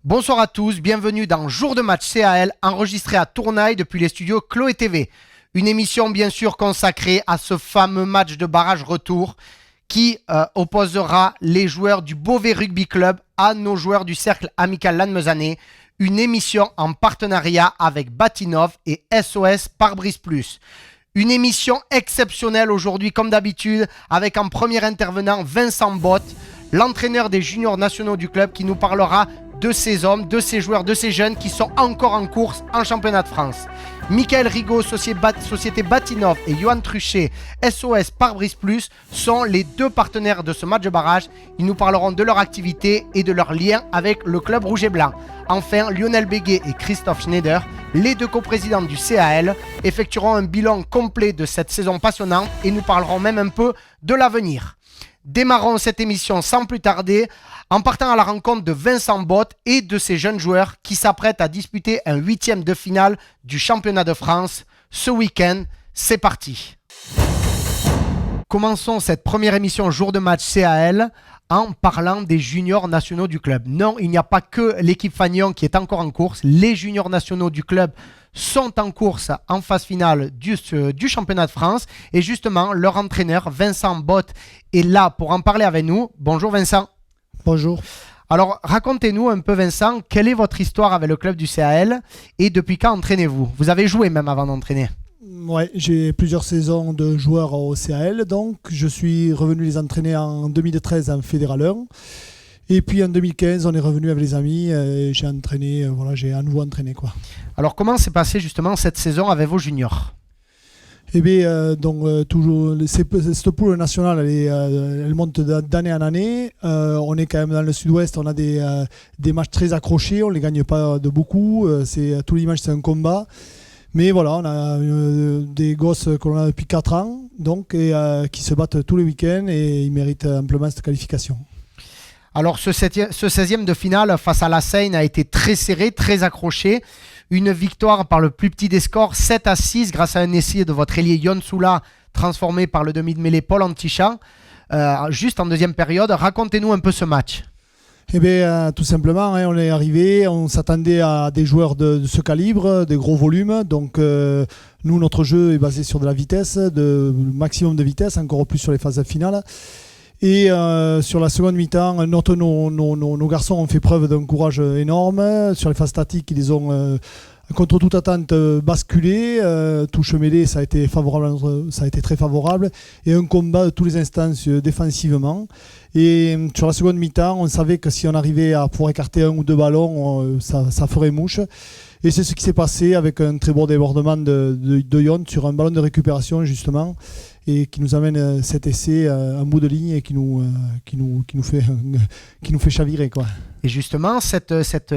Bonsoir à tous, bienvenue dans Jour de match CAL, enregistré à Tournai depuis les studios Chloé TV. Une émission bien sûr consacrée à ce fameux match de barrage retour qui opposera les joueurs du Beauvais Rugby Club à nos joueurs du Cercle Amical Lannemezanais. Une émission en partenariat avec Batinov et SOS Pare-Brise Plus. Une émission exceptionnelle aujourd'hui comme d'habitude avec en premier intervenant Vincent Bott, l'entraîneur des juniors nationaux du club qui nous parlera de ces hommes, de ces joueurs, de ces jeunes qui sont encore en course en championnat de France. Michael Rigaud, Société Batinov et Johan Truchet, SOS Pare-Brise Plus sont les deux partenaires de ce match de barrage. Ils nous parleront de leur activité et de leur lien avec le club rouge et blanc. Enfin, Lionel Béguet et Christophe Schneider, les deux coprésidents du CAL, effectueront un bilan complet de cette saison passionnante et nous parlerons même un peu de l'avenir. Démarrons cette émission sans plus tarder en partant à la rencontre de Vincent Bott et de ses jeunes joueurs qui s'apprêtent à disputer un 8e de finale du championnat de France ce week-end. C'est parti. Commençons cette première émission jour de match CAL en parlant des juniors nationaux du club. Non, il n'y a pas que l'équipe Fagnon qui est encore en course. Les juniors nationaux du club sont en course en phase finale du championnat de France. Et justement, leur entraîneur, Vincent Bott, est là pour en parler avec nous. Bonjour Vincent. Bonjour. Alors, racontez-nous un peu Vincent, quelle est votre histoire avec le club du CAL et depuis quand entraînez-vous? Vous avez joué même avant d'entraîner. Ouais, j'ai plusieurs saisons de joueur au CAL, donc je suis revenu les entraîner en 2013 en Fédéral 1. Et puis en 2015, on est revenu avec les amis et j'ai entraîné, j'ai à nouveau entraîné quoi. Alors comment s'est passée justement cette saison avec vos juniors? Eh bien, toujours, cette poule nationale, elle monte d'année en année. On est quand même dans le sud-ouest, on a des matchs très accrochés, on ne les gagne pas de beaucoup. Tous les matchs, c'est un combat. Mais voilà, on a des gosses que l'on a depuis 4 ans donc, qui se battent tous les week-ends et ils méritent amplement cette qualification. Alors ce 16e de finale face à la Seine a été très serré, très accroché. Une victoire par le plus petit des scores, 7-6 grâce à un essai de votre ailier Yon Soula transformé par le demi de mêlée Paul Antichamp. Juste en deuxième période, racontez-nous un peu ce match. Eh bien, tout simplement, on est arrivé, on s'attendait à des joueurs de ce calibre, des gros volumes. Donc, nous, notre jeu est basé sur de la vitesse, de maximum de vitesse, encore plus sur les phases finales. Et sur la seconde mi-temps, nos garçons ont fait preuve d'un courage énorme. Sur les phases statiques, ils les ont, contre toute attente, basculé. Touche mêlée, ça a été très favorable. Et un combat de tous les instances défensivement. Et sur la seconde mi-temps, on savait que si on arrivait à pouvoir écarter un ou deux ballons, ça ferait mouche. Et c'est ce qui s'est passé avec un très beau débordement de Yon sur un ballon de récupération justement et qui nous amène cet essai en bout de ligne et qui nous fait chavirer quoi. Et justement, cette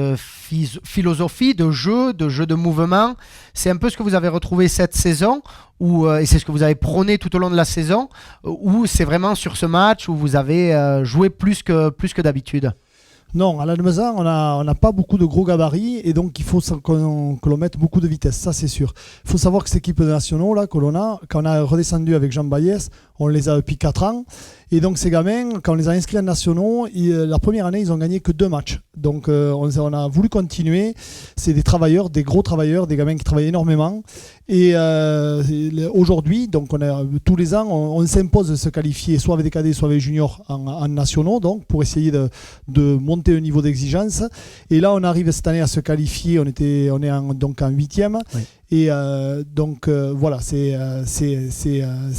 philosophie de jeu de mouvement, c'est un peu ce que vous avez retrouvé cette saison et c'est ce que vous avez prôné tout au long de la saison ou c'est vraiment sur ce match où vous avez joué plus que d'habitude? Non, à Lannemezan, on n'a pas beaucoup de gros gabarits et donc il faut que l'on mette beaucoup de vitesse, ça c'est sûr. Il faut savoir que cette équipe de nationaux, là, quand on a redescendu avec Jean Baillès, on les a depuis 4 ans. Et donc ces gamins, quand on les a inscrits en nationaux, la première année, ils n'ont gagné que 2 matchs. Donc on a voulu continuer. C'est des travailleurs, des gros travailleurs, des gamins qui travaillent énormément. Et aujourd'hui, donc tous les ans, on s'impose de se qualifier soit avec des cadets, soit avec des juniors en nationaux, donc pour essayer de monter un niveau d'exigence. Et là, on arrive cette année à se qualifier. On est donc en 8e. Oui. Et voilà, c'est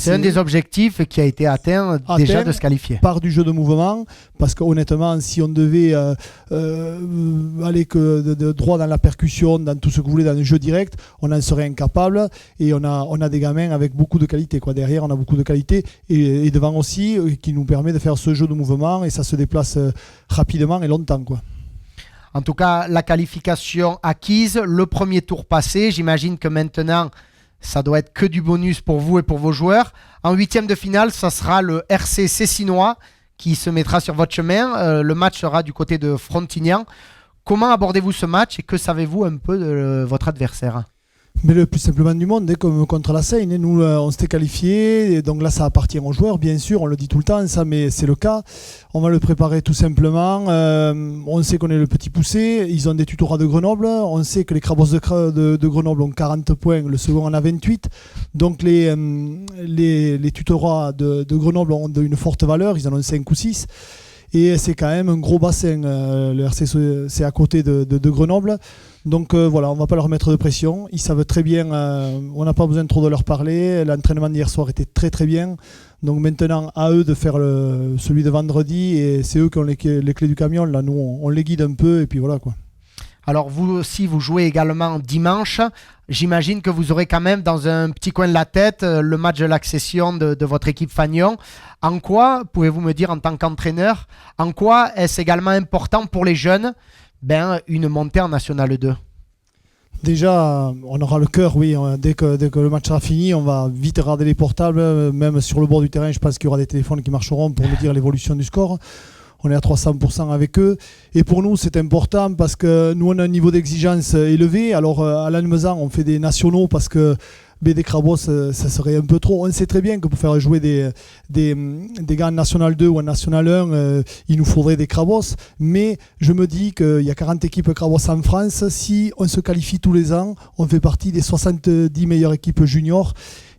un des objectifs qui a été atteint déjà de se qualifier. Par du jeu de mouvement, parce qu'honnêtement, si on devait aller que de droit dans la percussion, dans tout ce que vous voulez, dans le jeu direct, on en serait incapable. Et on a des gamins avec beaucoup de qualité, quoi. Derrière, on a beaucoup de qualité et devant aussi, qui nous permet de faire ce jeu de mouvement et ça se déplace rapidement et longtemps, quoi. En tout cas, la qualification acquise, le premier tour passé. J'imagine que maintenant, ça doit être que du bonus pour vous et pour vos joueurs. En 8e de finale, ça sera le RC Cessinois qui se mettra sur votre chemin. Le match sera du côté de Frontignan. Comment abordez-vous ce match et que savez-vous un peu de votre adversaire ? Mais le plus simplement du monde, comme contre la Seine, nous on s'était qualifiés, donc là ça appartient aux joueurs, bien sûr, on le dit tout le temps, ça, mais c'est le cas. On va le préparer tout simplement. On sait qu'on est le petit poussé, ils ont des tutorats de Grenoble, on sait que les Crabos de Grenoble ont 40 points, le second en a 28. Donc les tutorats de Grenoble ont une forte valeur, ils en ont 5 ou 6. Et c'est quand même un gros bassin, le RC c'est à côté de Grenoble. Donc voilà, on ne va pas leur mettre de pression. Ils savent très bien, on n'a pas besoin de trop de leur parler. L'entraînement d'hier soir était très très bien. Donc maintenant, à eux de faire celui de vendredi. Et c'est eux qui ont les clés du camion. Là, nous, on les guide un peu et puis voilà quoi. Alors vous aussi, vous jouez également dimanche. J'imagine que vous aurez quand même dans un petit coin de la tête le match de l'accession de votre équipe Fagnon. En quoi, pouvez-vous me dire en tant qu'entraîneur, en quoi est-ce également important pour les jeunes une montée en National 2? Déjà, on aura le cœur, oui. Dès que le match sera fini, on va vite regarder les portables. Même sur le bord du terrain, je pense qu'il y aura des téléphones qui marcheront pour nous dire l'évolution du score. On est à 300% avec eux. Et pour nous, c'est important parce que nous, on a un niveau d'exigence élevé. Alors, à Lannemezan, on fait des nationaux parce que des Crabos, ça serait un peu trop. On sait très bien que pour faire jouer des gars en National 2 ou en National 1, il nous faudrait des Crabos. Mais je me dis qu'il y a 40 équipes Crabos en France. Si on se qualifie tous les ans, on fait partie des 70 meilleures équipes juniors.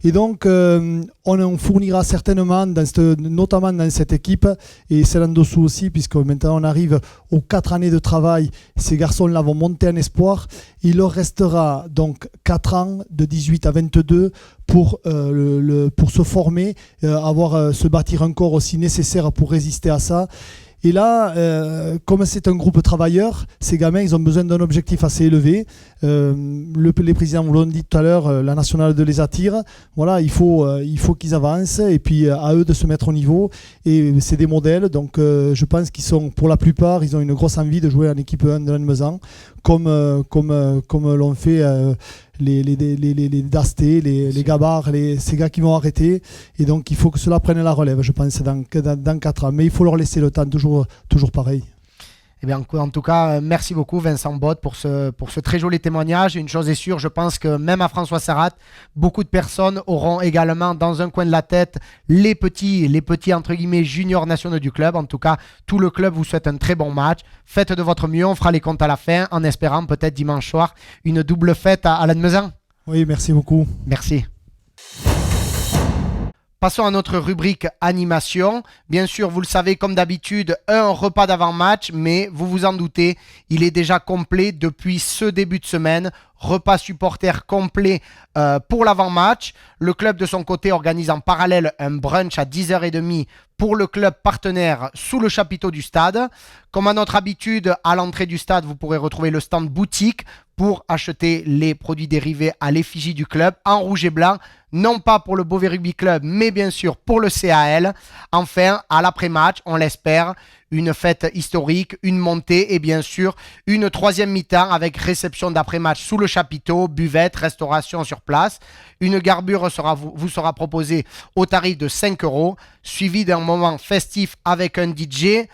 Et donc, on fournira certainement, notamment dans cette équipe, et c'est dessous aussi, puisque maintenant on arrive aux 4 années de travail. Ces garçons-là vont monter en espoir. Il leur restera donc 4 ans, de 18 à 22, pour se former, se bâtir un corps aussi nécessaire pour résister à ça. Et là, comme c'est un groupe travailleur, ces gamins, ils ont besoin d'un objectif assez élevé. Les présidents vous l'ont dit tout à l'heure, la nationale 2 les attire. Voilà, il faut qu'ils avancent et puis à eux de se mettre au niveau. Et c'est des modèles, donc je pense qu'ils sont, pour la plupart, ils ont une grosse envie de jouer en équipe 1 de Lannemezan, comme l'ont fait les Dasté, les Gabard, ces gars qui vont arrêter. Et donc il faut que cela prenne la relève, je pense, dans 4 ans. Mais il faut leur laisser le temps, toujours pareil. Eh bien, en tout cas, merci beaucoup Vincent Bott pour ce très joli témoignage. Une chose est sûre, je pense que même à François Sarrat, beaucoup de personnes auront également dans un coin de la tête les petits entre guillemets juniors nationaux du club. En tout cas, tout le club vous souhaite un très bon match. Faites de votre mieux, on fera les comptes à la fin en espérant peut-être dimanche soir une double fête à Lannemezan. Oui, merci beaucoup. Merci. Passons à notre rubrique animation. Bien sûr, vous le savez, comme d'habitude, un repas d'avant-match, mais vous vous en doutez, il est déjà complet depuis ce début de semaine. Repas supporter complet pour l'avant-match. Le club de son côté organise en parallèle un brunch à 10h30 pour le club partenaire sous le chapiteau du stade. Comme à notre habitude, à l'entrée du stade, vous pourrez retrouver le stand boutique pour acheter les produits dérivés à l'effigie du club en rouge et blanc, non pas pour le Beauvais Rugby Club, mais bien sûr pour le CAL. Enfin, à l'après-match, on l'espère, une fête historique, une montée et bien sûr une troisième mi-temps avec réception d'après-match sous le chapiteau, buvette, restauration sur place. Une garbure vous sera proposée au tarif de 5 €, suivi d'un moment festif avec un DJ.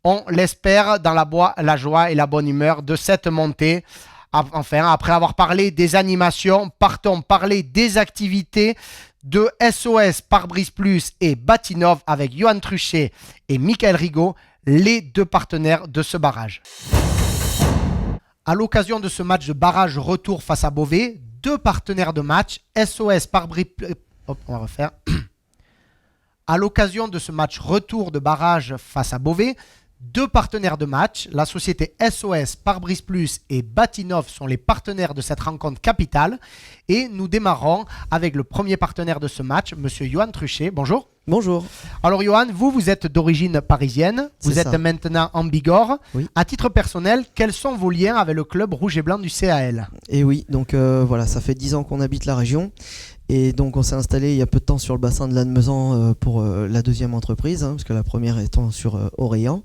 On l'espère dans la joie et la bonne humeur de cette montée. Enfin, après avoir parlé des animations, partons parler des activités de SOS Pare-Brise Plus et Batinov avec Johan Truchet et Michael Rigaud, les 2 partenaires de ce barrage. À l'occasion de ce match de barrage retour face à Beauvais, 2 partenaires de match, SOS Pare-Brise Plus... on va refaire. À l'occasion de ce match retour de barrage face à Beauvais, 2 partenaires de match, la société SOS Pare-Brise Plus et Batinov sont les partenaires de cette rencontre capitale. Et nous démarrons avec le premier partenaire de ce match, monsieur Johan Truchet. Bonjour. Bonjour. Alors Johan, vous êtes d'origine parisienne, vous êtes maintenant en Bigorre. Oui. À titre personnel, quels sont vos liens avec le club rouge et blanc du CAL? Et oui, donc voilà, ça fait 10 ans qu'on habite la région. Et donc on s'est installé il y a peu de temps sur le bassin de Lannemezan pour la deuxième entreprise, parce que la première étant sur Orléans.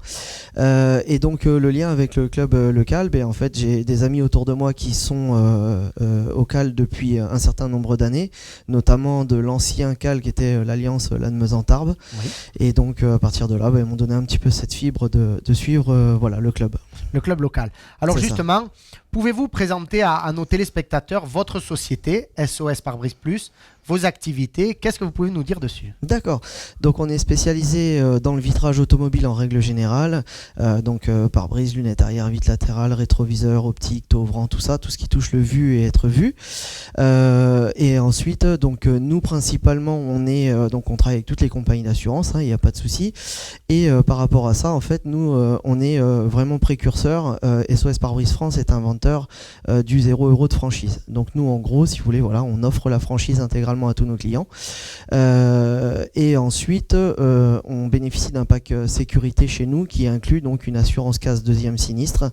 Et donc le lien avec le club le CAL, en fait j'ai des amis autour de moi qui sont au CAL depuis un certain nombre d'années, notamment de l'ancien CAL qui était l'Alliance Lannemezan-Tarbes. Oui. Et donc à partir de là, ils m'ont donné un petit peu cette fibre de suivre le club. Le club local. Alors justement, Pouvez-vous présenter à nos téléspectateurs votre société, SOS Pare-Brise Plus, vos activités? Qu'est-ce que vous pouvez nous dire dessus? D'accord. Donc on est spécialisé dans le vitrage automobile en règle générale. Donc pare-brise, lunettes arrière, vitre latérale, rétroviseur, optique, taux ouvrant, tout ça, tout ce qui touche le vu et être vu. Et ensuite, donc nous principalement, on travaille avec toutes les compagnies d'assurance, il n'y a pas de souci. Et par rapport à ça, en fait, nous on est vraiment précurseurs. SOS Pare-Brise France est inventeur du 0 € de franchise. Donc nous, en gros, si vous voulez, voilà, on offre la franchise intégralement à tous nos clients. Et ensuite, on bénéficie d'un pack sécurité chez nous qui inclut donc une assurance casse deuxième sinistre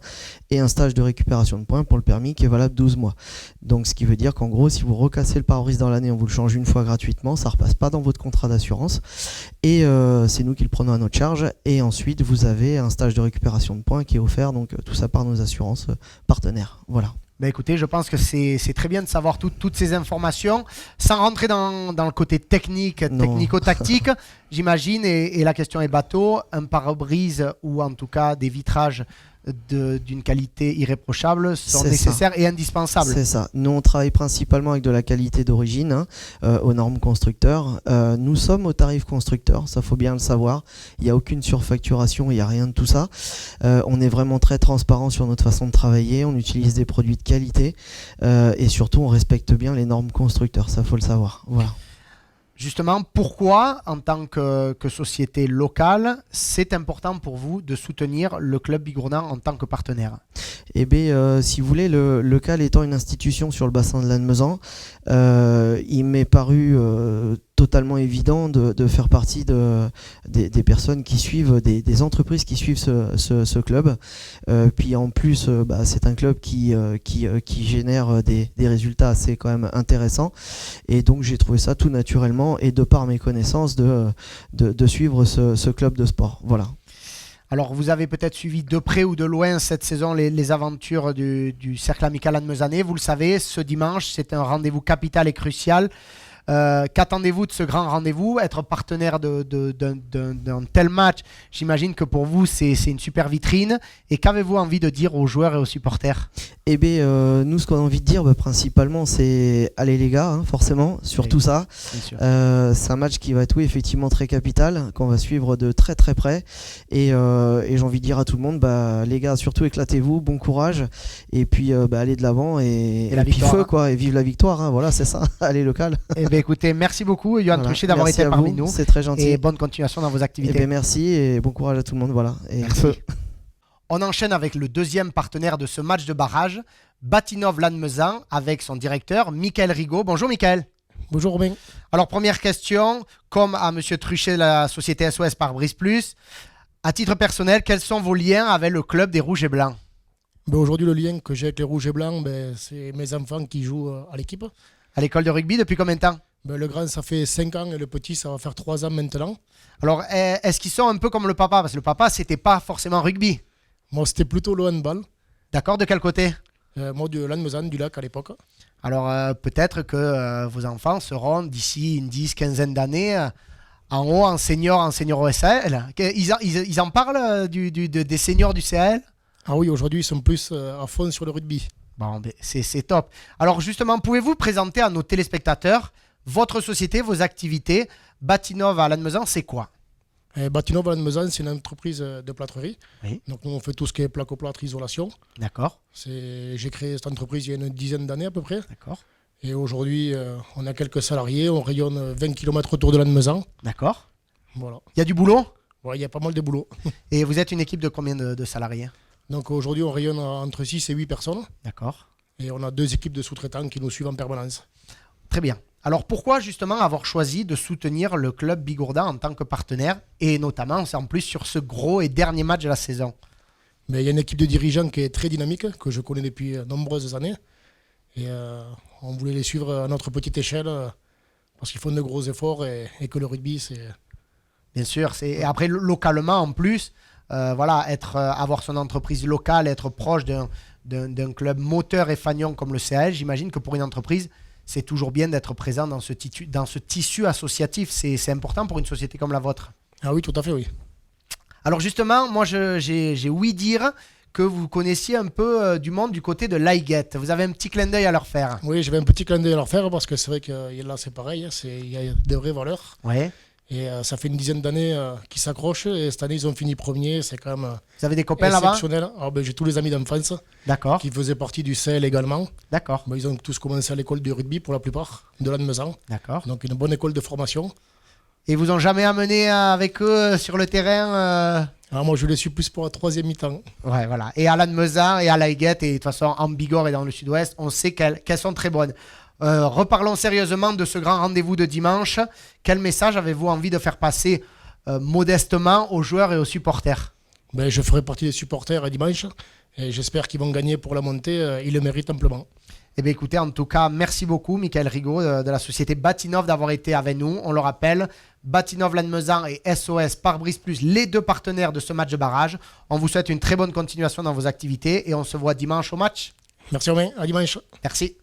et un stage de récupération de points pour le permis qui est valable 12 mois. Donc ce qui veut dire qu'en gros, si vous recassez le pare-brise dans l'année, on vous le change une fois gratuitement, ça ne repasse pas dans votre contrat d'assurance et c'est nous qui le prenons à notre charge. Et ensuite, vous avez un stage de récupération de points qui est offert, donc tout ça par nos assurances partenaires. Voilà. Ben écoutez, je pense que c'est très bien de savoir toutes ces informations. Sans rentrer dans le côté technico-tactique, j'imagine, et la question est bateau, un pare-brise ou en tout cas des vitrages d'une qualité irréprochable sont nécessaires et indispensables. C'est ça. Nous, on travaille principalement avec de la qualité d'origine, aux normes constructeurs. Nous sommes au tarif constructeur, ça faut bien le savoir. Il n'y a aucune surfacturation, il n'y a rien de tout ça. On est vraiment très transparent sur notre façon de travailler. On utilise des produits de qualité et surtout, on respecte bien les normes constructeurs. Ça faut le savoir. Voilà. Justement, pourquoi, en tant que société locale, c'est important pour vous de soutenir le club Bigourdan en tant que partenaire? Eh bien, si vous voulez, le local étant une institution sur le bassin de Lannemezan, il m'est paru totalement évident de faire partie des personnes qui suivent, des entreprises qui suivent ce club. Puis en plus, c'est un club qui génère des résultats assez quand même intéressants. Et donc j'ai trouvé ça tout naturellement et de par mes connaissances de suivre ce club de sport. Voilà. Alors, vous avez peut-être suivi de près ou de loin cette saison les aventures du Cercle Amical Lannemezanais. Vous le savez, ce dimanche, c'est un rendez-vous capital et crucial. Qu'attendez-vous de ce grand rendez-vous? Être partenaire d'un tel match, j'imagine que pour vous, c'est une super vitrine. Et qu'avez-vous envie de dire aux joueurs et aux supporters? Eh bien, nous, ce qu'on a envie de dire, principalement, c'est allez les gars, forcément, sur tout ça. C'est un match qui va être, oui, effectivement, très capital, qu'on va suivre de très très près. Et j'ai envie de dire à tout le monde, les gars, surtout éclatez-vous, bon courage. Et puis, allez de l'avant et puis feu, quoi, et vive la victoire. Voilà, c'est ça, allez local. Eh bien, écoutez, merci beaucoup, Johan Truchet, d'avoir été parmi nous. C'est très gentil. Et bonne continuation dans vos activités. Eh bien, merci et bon courage à tout le monde. Voilà. Et feu. On enchaîne avec le deuxième partenaire de ce match de barrage, Batinov Lannemezan, avec son directeur, Michael Rigaud. Bonjour, Michael. Bonjour, Robin. Alors, première question, comme à M. Truchet de la société SOS Pare-Brise Plus, à titre personnel, quels sont vos liens avec le club des Rouges et Blancs? Aujourd'hui, le lien que j'ai avec les Rouges et Blancs, c'est mes enfants qui jouent à l'équipe. À l'école de rugby, depuis combien de temps? Le grand, ça fait 5 ans et le petit, ça va faire 3 ans maintenant. Alors, est-ce qu'ils sont un peu comme le papa? Parce que le papa, c'était pas forcément rugby. Moi, c'était plutôt le handball. D'accord, de quel côté? Moi, de Lannemezan, du Lac à l'époque. Alors, peut-être que vos enfants seront, d'ici une 10-15 d'années, en haut, en senior au SAL. Ils en parlent des seniors du CAL? Ah oui, aujourd'hui, ils sont plus à fond sur le rugby. Bon, c'est top. Alors justement, pouvez-vous présenter à nos téléspectateurs votre société, vos activités? Batinov à Lannemezan, c'est quoi? Batinov à Lannemezan, c'est une entreprise de plâtrerie. Oui. Donc nous, on fait tout ce qui est placo-plâtre, isolation. D'accord. J'ai créé cette entreprise il y a une dizaine d'années à peu près. D'accord. Et aujourd'hui, on a quelques salariés, on rayonne 20 km autour de Lannemezan. D'accord. Voilà. Il y a du boulot? Ouais, il y a pas mal de boulot. Et vous êtes une équipe de combien de salariés? Donc aujourd'hui, on rayonne entre 6 et 8 personnes. D'accord. Et on a 2 équipes de sous-traitants qui nous suivent en permanence. Très bien. Alors pourquoi justement avoir choisi de soutenir le club Bigourdan en tant que partenaire et notamment en plus sur ce gros et dernier match de la saison? Mais il y a une équipe de dirigeants qui est très dynamique, que je connais depuis nombreuses années. Et on voulait les suivre à notre petite échelle parce qu'ils font de gros efforts et que le rugby, c'est... Bien sûr. Et après, localement en plus, avoir son entreprise locale, être proche d'un club moteur et fanion comme le CAL, j'imagine que pour une entreprise, c'est toujours bien d'être présent dans ce tissu associatif. C'est important pour une société comme la vôtre. Ah oui, tout à fait, oui. Alors justement, moi j'ai ouï dire que vous connaissiez un peu du monde du côté de l'Aiguette. Vous avez un petit clin d'œil à leur faire. Oui, j'avais un petit clin d'œil à leur faire parce que c'est vrai que là, c'est pareil. Il y a des vraies valeurs. Ouais. Et ça fait une dizaine d'années qu'ils s'accrochent. Et cette année, ils ont fini premier. C'est quand même Vous avez des copains là-bas? exceptionnel. Alors, j'ai tous les amis d'enfance D'accord. qui faisaient partie du CL également. D'accord. Ils ont tous commencé à l'école du rugby pour la plupart, de Lannemezan. D'accord. Donc une bonne école de formation. Et vous ont jamais amené avec eux sur le terrain Alors moi, je les suis plus pour la troisième mi-temps. Ouais, voilà. Et à Lannemezan et à l'Aiguette, et de toute façon en Bigorre et dans le sud-ouest, on sait qu'elles sont très bonnes. Reparlons sérieusement de ce grand rendez-vous de dimanche. Quel message avez-vous envie de faire passer modestement aux joueurs et aux supporters? Je ferai partie des supporters dimanche et j'espère qu'ils vont gagner pour la montée. Ils le méritent amplement. Eh bien écoutez, en tout cas, merci beaucoup Michael Rigaud de la société Batinov d'avoir été avec nous. On le rappelle, Batinov Lannemezan et SOS Pare-Brise Plus, les deux partenaires de ce match de barrage. On vous souhaite une très bonne continuation dans vos activités et on se voit dimanche au match. Merci Romain, à dimanche. Merci.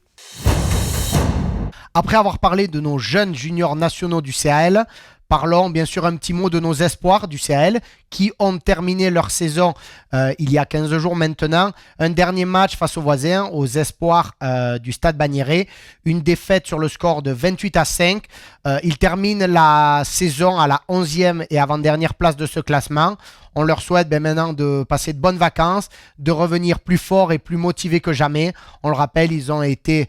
Après avoir parlé de nos jeunes juniors nationaux du CAL, parlons bien sûr un petit mot de nos espoirs du CAL qui ont terminé leur saison il y a 15 jours maintenant. Un dernier match face aux voisins, aux espoirs du Stade Bagnéret. Une défaite sur le score de 28-5. Ils terminent la saison à la 11e et avant-dernière place de ce classement. On leur souhaite maintenant de passer de bonnes vacances, de revenir plus forts et plus motivés que jamais. On le rappelle, ils ont été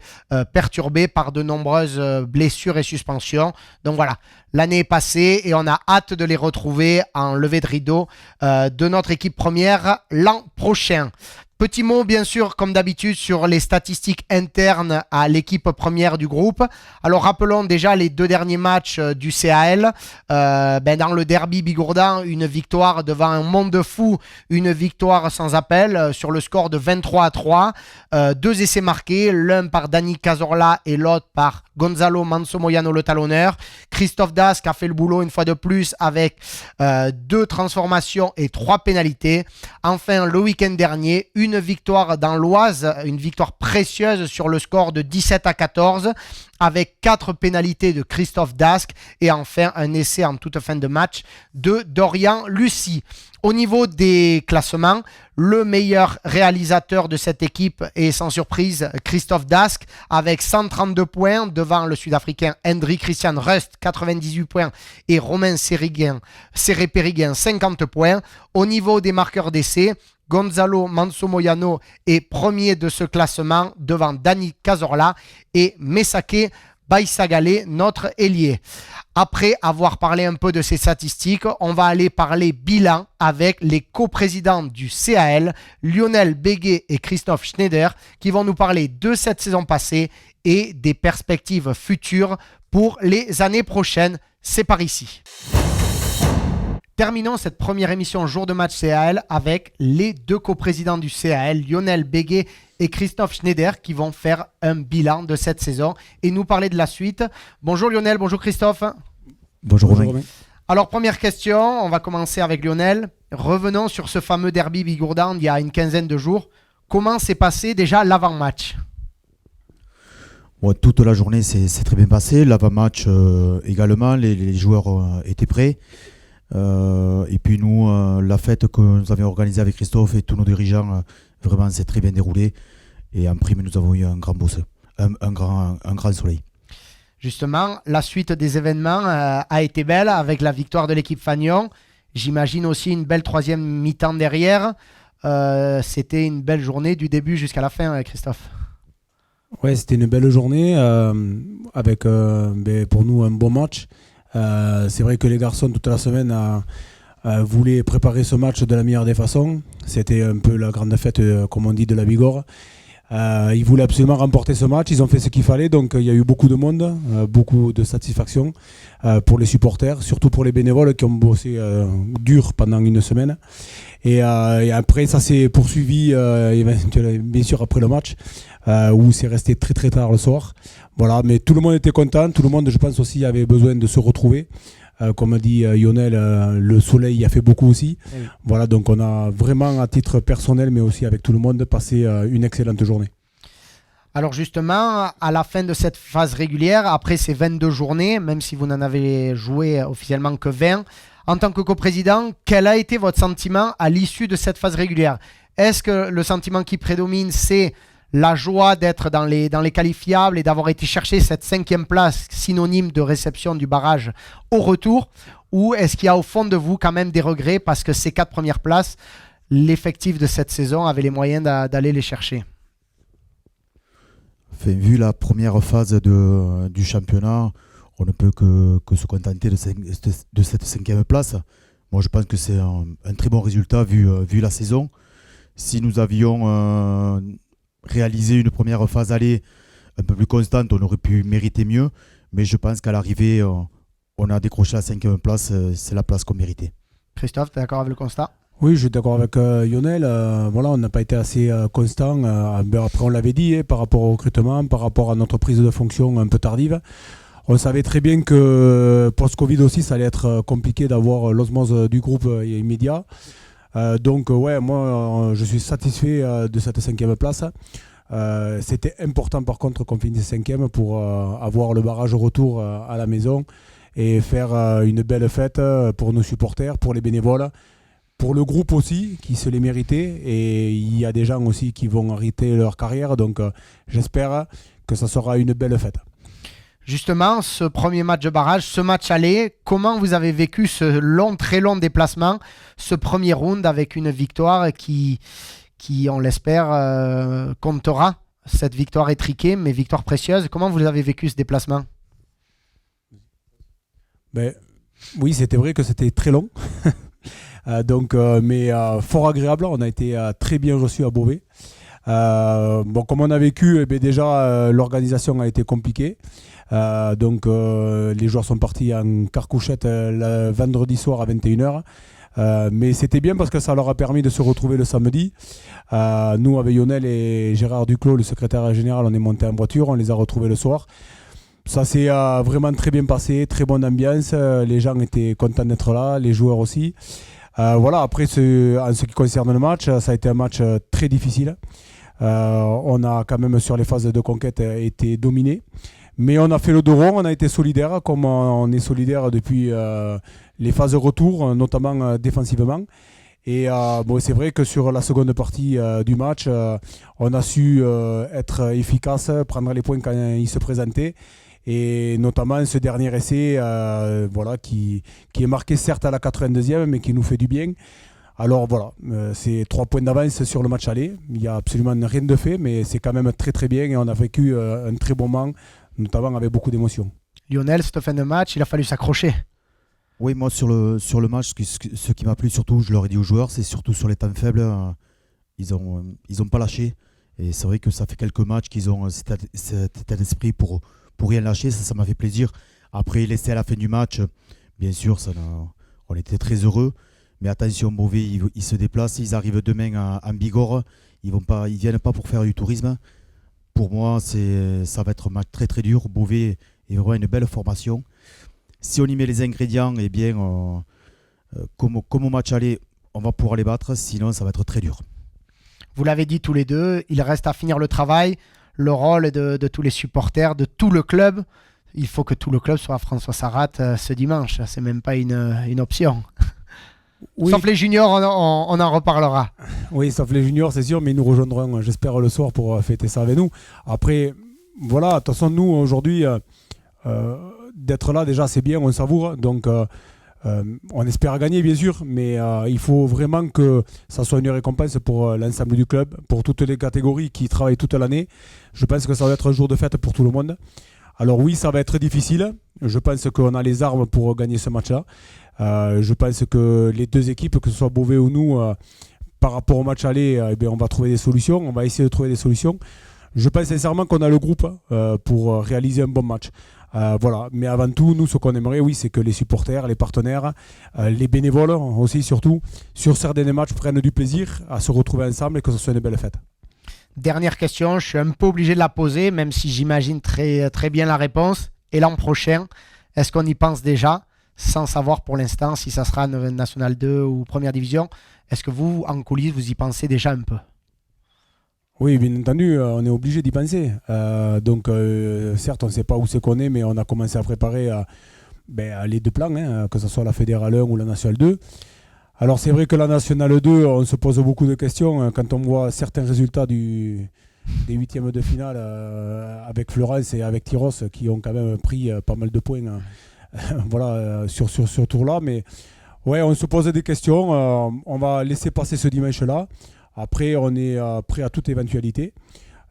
perturbés par de nombreuses blessures et suspensions. Donc voilà, l'année est passée et on a hâte de les retrouver en levée de rideau de notre équipe première l'an prochain. Petit mot bien sûr comme d'habitude sur les statistiques internes à l'équipe première du groupe. Alors rappelons déjà les deux derniers matchs du CAL. Dans le derby bigourdan, une victoire devant un monde de fou, une victoire sans appel sur le score de 23-3. Deux essais marqués, l'un par Dani Cazorla et l'autre par Gonzalo Manso-Moyano le talonneur. Christophe Dasque a fait le boulot une fois de plus avec deux transformations et 3 pénalités. Enfin le week-end dernier, une victoire dans l'Oise, une victoire précieuse sur le score de 17-14 avec 4 pénalités de Christophe Dasque et enfin un essai en toute fin de match de Dorian Lucie. Au niveau des classements, le meilleur réalisateur de cette équipe est sans surprise Christophe Dasque avec 132 points devant le Sud-Africain Hendrik Christian Rust 98 points et Romain Serré-Périguin 50 points. Au niveau des marqueurs d'essai, Gonzalo Manso-Moyano est premier de ce classement devant Dani Cazorla et Mesake Baissagale, notre ailier. Après avoir parlé un peu de ces statistiques, on va aller parler bilan avec les coprésidents du CAL, Lionel Béguet et Christophe Schneider, qui vont nous parler de cette saison passée et des perspectives futures pour les années prochaines. C'est par ici. Terminons cette première émission jour de match CAL avec les deux coprésidents du CAL, Lionel Béguet et Christophe Schneider, qui vont faire un bilan de cette saison et nous parler de la suite. Bonjour Lionel, bonjour Christophe. Bonjour Romain. Alors première question, on va commencer avec Lionel. Revenons sur ce fameux derby bigourdan il y a une quinzaine de jours. Comment s'est passé déjà l'avant-match ? Toute la journée c'est très bien passé. L'avant-match également, les joueurs étaient prêts. Et puis nous, la fête que nous avions organisée avec Christophe et tous nos dirigeants, vraiment s'est très bien déroulée. Et en prime, nous avons eu un grand boss, un grand soleil. Justement, la suite des événements a été belle avec la victoire de l'équipe Fagnon. J'imagine aussi une belle troisième mi-temps derrière. C'était une belle journée du début jusqu'à la fin, Christophe. Ouais, c'était une belle journée avec pour nous un bon match. C'est vrai que les garçons toute la semaine voulaient préparer ce match de la meilleure des façons. C'était un peu la grande fête, comme on dit, de la Bigorre. Ils voulaient absolument remporter ce match, ils ont fait ce qu'il fallait, donc il y a eu beaucoup de monde, beaucoup de satisfaction pour les supporters, surtout pour les bénévoles qui ont bossé dur pendant une semaine. Et après ça s'est poursuivi bien sûr après le match où c'est resté très très tard le soir. Voilà, mais tout le monde était content, tout le monde je pense aussi avait besoin de se retrouver. Comme a dit Lionel, le soleil a fait beaucoup aussi. Oui. Voilà, donc on a vraiment à titre personnel, mais aussi avec tout le monde, passé une excellente journée. Alors justement, à la fin de cette phase régulière, après ces 22 journées, même si vous n'en avez joué officiellement que 20, en tant que coprésident, quel a été votre sentiment à l'issue de cette phase régulière ? Est-ce que le sentiment qui prédomine, c'est la joie d'être dans les qualifiables et d'avoir été chercher cette 5e place synonyme de réception du barrage au retour? Ou est-ce qu'il y a au fond de vous quand même des regrets parce que ces 4 premières places, l'effectif de cette saison avait les moyens d'aller les chercher? Enfin, vu la première phase du championnat, on ne peut que se contenter de cette 5e place. Moi, je pense que c'est un très bon résultat vu la saison. Si nous avions réalisé une première phase aller un peu plus constante, on aurait pu mériter mieux. Mais je pense qu'à l'arrivée, on a décroché la 5e place. C'est la place qu'on méritait. Christophe, tu es d'accord avec le constat? Oui, je suis d'accord avec Lionel. Voilà, on n'a pas été assez constant. Après, on l'avait dit, par rapport au recrutement, par rapport à notre prise de fonction un peu tardive. On savait très bien que post-Covid aussi, ça allait être compliqué d'avoir l'osmose du groupe immédiat. Donc, moi, je suis satisfait de cette 5e place. C'était important, par contre, qu'on finisse 5e pour avoir le barrage au retour à la maison et faire une belle fête pour nos supporters, pour les bénévoles. Pour le groupe aussi, qui se les méritait, et il y a des gens aussi qui vont arrêter leur carrière, donc j'espère que ça sera une belle fête. Justement, ce premier match de barrage, ce match aller, comment vous avez vécu ce très long déplacement, ce premier round avec une victoire qui on l'espère, comptera, cette victoire étriquée, mais victoire précieuse. Comment vous avez vécu ce déplacement? Oui, c'était vrai que c'était très long. Mais fort agréable. On a été très bien reçus à Beauvais. Comme on a vécu, déjà l'organisation a été compliquée. Les joueurs sont partis en carcouchette le vendredi soir à 21h. Mais c'était bien parce que ça leur a permis de se retrouver le samedi. Nous, avec Lionel et Gérard Duclos, le secrétaire général, on est monté en voiture, on les a retrouvés le soir. Ça s'est vraiment très bien passé, très bonne ambiance. Les gens étaient contents d'être là, les joueurs aussi. Après, en ce qui concerne le match, ça a été un match très difficile. On a quand même, sur les phases de conquête, été dominé. Mais on a fait le dos rond, on a été solidaire, comme on est solidaire depuis les phases de retour, notamment défensivement. Et c'est vrai que sur la seconde partie du match, on a su être efficace, prendre les points quand ils se présentaient. Et notamment ce dernier essai qui est marqué certes à la 82e, mais qui nous fait du bien. Alors voilà, c'est 3 points d'avance sur le match aller. Il n'y a absolument rien de fait, mais c'est quand même très très bien et on a vécu un très bon moment, notamment avec beaucoup d'émotion. Lionel, cette fin de match, il a fallu s'accrocher. Oui, moi sur le match, ce qui m'a plu surtout, je leur ai dit aux joueurs, c'est surtout sur les temps faibles, ils ont pas lâché. Et c'est vrai que ça fait quelques matchs qu'ils ont cet état d'esprit pour rien lâcher, ça m'a fait plaisir. Après, laisser à la fin du match, bien sûr, on était très heureux. Mais attention, Beauvais, ils se déplacent, ils arrivent demain en Bigorre, ils viennent pas pour faire du tourisme. Pour moi, ça va être un match très très dur. Beauvais est vraiment une belle formation. Si on y met les ingrédients, eh bien, comme au match aller, on va pouvoir les battre, sinon ça va être très dur. Vous l'avez dit tous les deux, il reste à finir le travail. Le rôle de tous les supporters, de tout le club. Il faut que tout le club soit à François Sarrat ce dimanche. C'est même pas une option. Oui. Sauf les juniors, on en reparlera. Oui, sauf les juniors, c'est sûr, mais ils nous rejoindront, j'espère, le soir pour fêter ça avec nous. Après, voilà, de toute façon, nous, aujourd'hui, d'être là, déjà, c'est bien, on savoure. Donc, on espère gagner, bien sûr, mais il faut vraiment que ça soit une récompense pour l'ensemble du club, pour toutes les catégories qui travaillent toute l'année. Je pense que ça va être un jour de fête pour tout le monde. Alors oui, ça va être difficile. Je pense qu'on a les armes pour gagner ce match-là. Je pense que les deux équipes, que ce soit Beauvais ou nous, par rapport au match aller, on va trouver des solutions. On va essayer de trouver des solutions. Je pense sincèrement qu'on a le groupe pour réaliser un bon match. Mais avant tout, nous, ce qu'on aimerait, oui, c'est que les supporters, les partenaires, les bénévoles aussi, surtout, sur certains matchs, prennent du plaisir à se retrouver ensemble et que ce soit une belle fête. Dernière question, je suis un peu obligé de la poser, même si j'imagine très, très bien la réponse. Et l'an prochain, est-ce qu'on y pense déjà, sans savoir pour l'instant si ça sera National 2 ou Première Division? Est-ce que vous, en coulisses, vous y pensez déjà un peu? Oui, bien entendu, on est obligé d'y penser. Certes, on ne sait pas où c'est qu'on est, mais on a commencé à préparer les deux plans, que ce soit la Fédérale 1 ou la Nationale 2. Alors c'est vrai que la Nationale 2, on se pose beaucoup de questions quand on voit certains résultats des huitièmes de finale avec Fleurance et avec Tyros qui ont quand même pris pas mal de points sur ce tour-là. Mais ouais, on se pose des questions. On va laisser passer ce dimanche-là. Après, on est prêt à toute éventualité.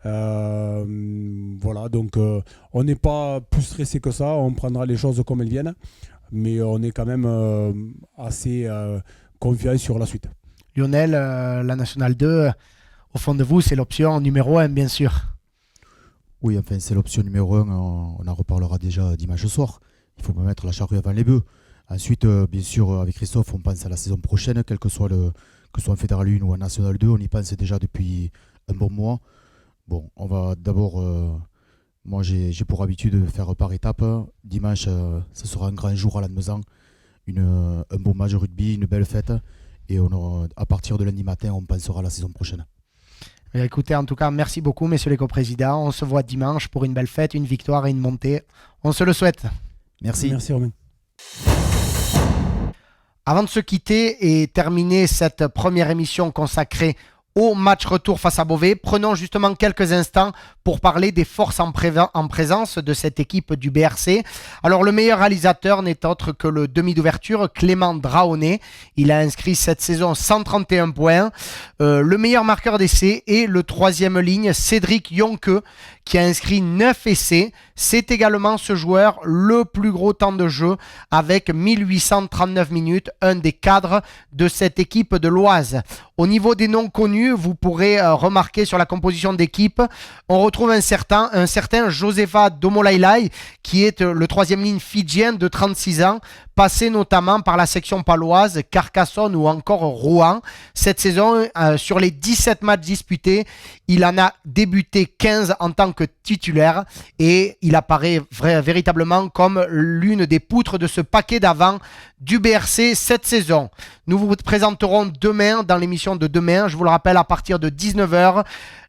Donc on n'est pas plus stressé que ça. On prendra les choses comme elles viennent. Mais on est quand même assez confiant sur la suite. Lionel, la Nationale 2, au fond de vous, c'est l'option numéro 1, bien sûr. Oui, enfin, c'est l'option numéro 1. On en reparlera déjà dimanche soir. Il faut pas mettre la charrue avant les bœufs. Ensuite, bien sûr, avec Christophe, on pense à la saison prochaine, que ce soit en Fédéral 1 ou en National 2. On y pense déjà depuis un bon mois. Bon, on va d'abord... moi, j'ai pour habitude de faire par étapes. Dimanche, ce sera un grand jour à Lannemezan. Un beau match de rugby, une belle fête. Et à partir de lundi matin, on pensera à la saison prochaine. Écoutez, en tout cas, merci beaucoup, messieurs les coprésidents. On se voit dimanche pour une belle fête, une victoire et une montée. On se le souhaite. Merci. Merci Romain. Avant de se quitter et terminer cette première émission consacrée au match retour face à Beauvais, prenons justement quelques instants pour parler des forces en présence de cette équipe du BRC. Alors le meilleur réalisateur n'est autre que le demi d'ouverture Clément Draonet. Il a inscrit cette saison 131 points. Le meilleur marqueur d'essai est le troisième ligne Cédric Yonke qui a inscrit 9 essais. C'est également ce joueur le plus gros temps de jeu avec 1839 minutes, un des cadres de cette équipe de l'Oise. Au niveau des noms connus, vous pourrez remarquer sur la composition d'équipe, on retrouve un certain Josefa Domolailai qui est le troisième ligne fidjien de 36 ans, passé notamment par la section paloise, Carcassonne ou encore Rouen. Cette saison, sur les 17 matchs disputés, il en a débuté 15 en tant que titulaire et il apparaît véritablement comme l'une des poutres de ce paquet d'avant du BRC cette saison. Nous vous présenterons demain, dans l'émission de demain, je vous le rappelle, à partir de 19h,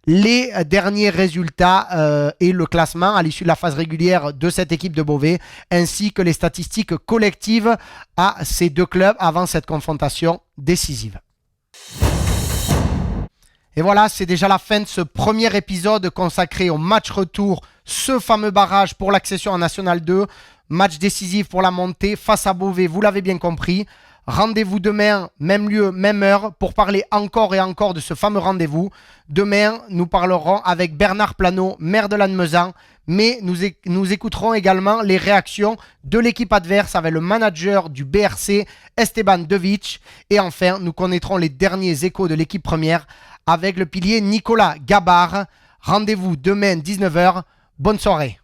les derniers résultats et le classement à l'issue de la phase régulière de cette équipe de Beauvais, ainsi que les statistiques collectives à ces deux clubs avant cette confrontation décisive. Et voilà, c'est déjà la fin de ce premier épisode consacré au match retour, ce fameux barrage pour l'accession en National 2, match décisif pour la montée face à Beauvais, vous l'avez bien compris. Rendez-vous demain, même lieu, même heure, pour parler encore et encore de ce fameux rendez-vous. Demain, nous parlerons avec Bernard Plano, maire de Lannemezan, mais nous écouterons également les réactions de l'équipe adverse avec le manager du BRC, Esteban Devic. Et enfin, nous connaîtrons les derniers échos de l'équipe première avec le pilier Nicolas Gabard. Rendez-vous demain 19h. Bonne soirée.